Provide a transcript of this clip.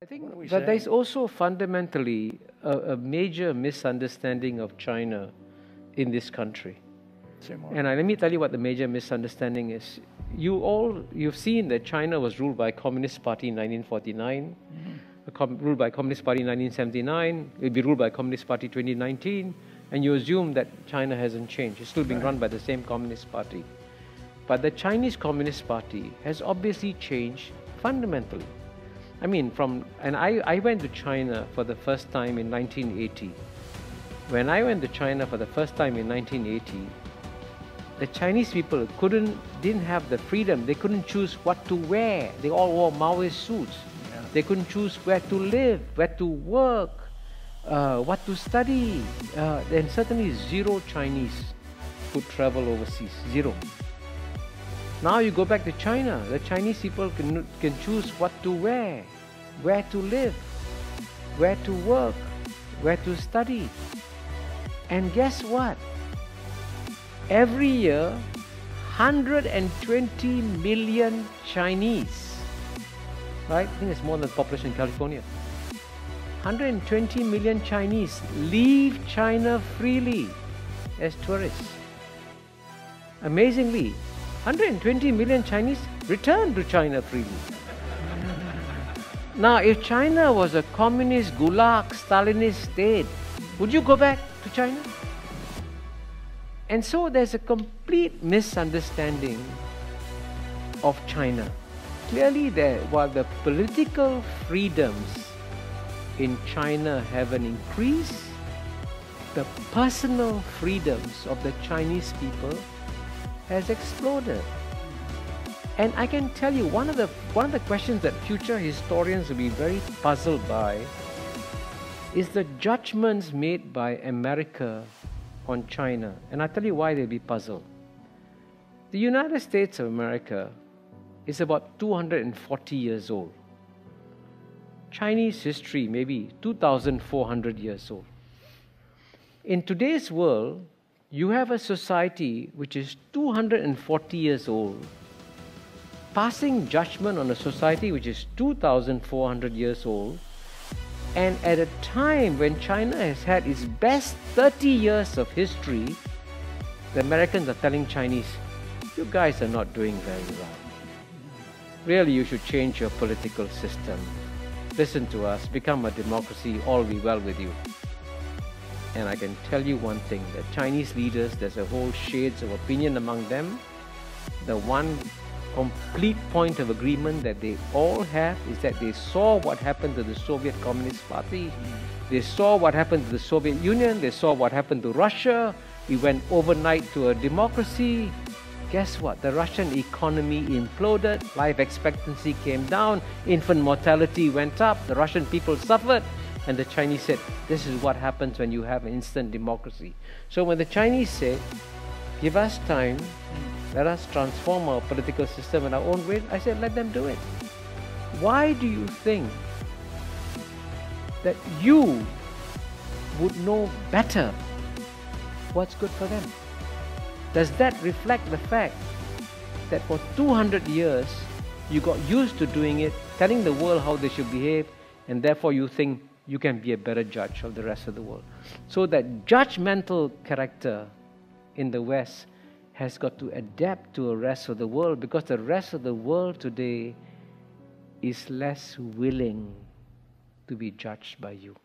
I think that there's also fundamentally a major misunderstanding of China in this country. And let me tell you what the major misunderstanding is. You've seen that China was ruled by Communist Party in 1949, ruled by Communist Party in 1979, it will be ruled by Communist Party 2019, and you assume that China hasn't changed. It's still being run by the same Communist Party. But the Chinese Communist Party has obviously changed fundamentally. I mean, I went to China for the first time in 1980. When I went to China for the first time in 1980, the Chinese people didn't have the freedom. They couldn't choose what to wear. They all wore Maoist suits. Yeah. They couldn't choose where to live, where to work, what to study. And certainly zero Chinese could travel overseas, zero. Now you go back to China, the Chinese people can choose what to wear, where to live, where to work, where to study. And guess what? Every year, 120 million Chinese, right? I think it's more than the population in California. 120 million Chinese leave China freely as tourists. Amazingly, 120 million Chinese return to China freely. Now, if China was a communist, gulag, Stalinist state, would you go back to China? And so there's a complete misunderstanding of China. Clearly, while the political freedoms in China haven't increased, the personal freedoms of the Chinese people has exploded. And I can tell you, one of the questions that future historians will be very puzzled by is the judgments made by America on China. And I'll tell you why they'll be puzzled. The United States of America is about 240 years old. Chinese history maybe 2,400 years old. In today's world, you have a society which is 240 years old, passing judgment on a society which is 2,400 years old, and at a time when China has had its best 30 years of history, the Americans are telling Chinese, you guys are not doing very well. Really, you should change your political system. Listen to us, become a democracy, all will be well with you. And I can tell you one thing, the Chinese leaders, there's a whole shades of opinion among them. The one complete point of agreement that they all have is that they saw what happened to the Soviet Communist Party. They saw what happened to the Soviet Union. They saw what happened to Russia. We went overnight to a democracy. Guess what? The Russian economy imploded. Life expectancy came down. Infant mortality went up. The Russian people suffered. And the Chinese said, this is what happens when you have an instant democracy. So when the Chinese said, give us time, let us transform our political system in our own way, I said, let them do it. Why do you think that you would know better what's good for them? Does that reflect the fact that for 200 years, you got used to doing it, telling the world how they should behave, and therefore you think you can be a better judge of the rest of the world? So that judgmental character in the West has got to adapt to the rest of the world, because the rest of the world today is less willing to be judged by you.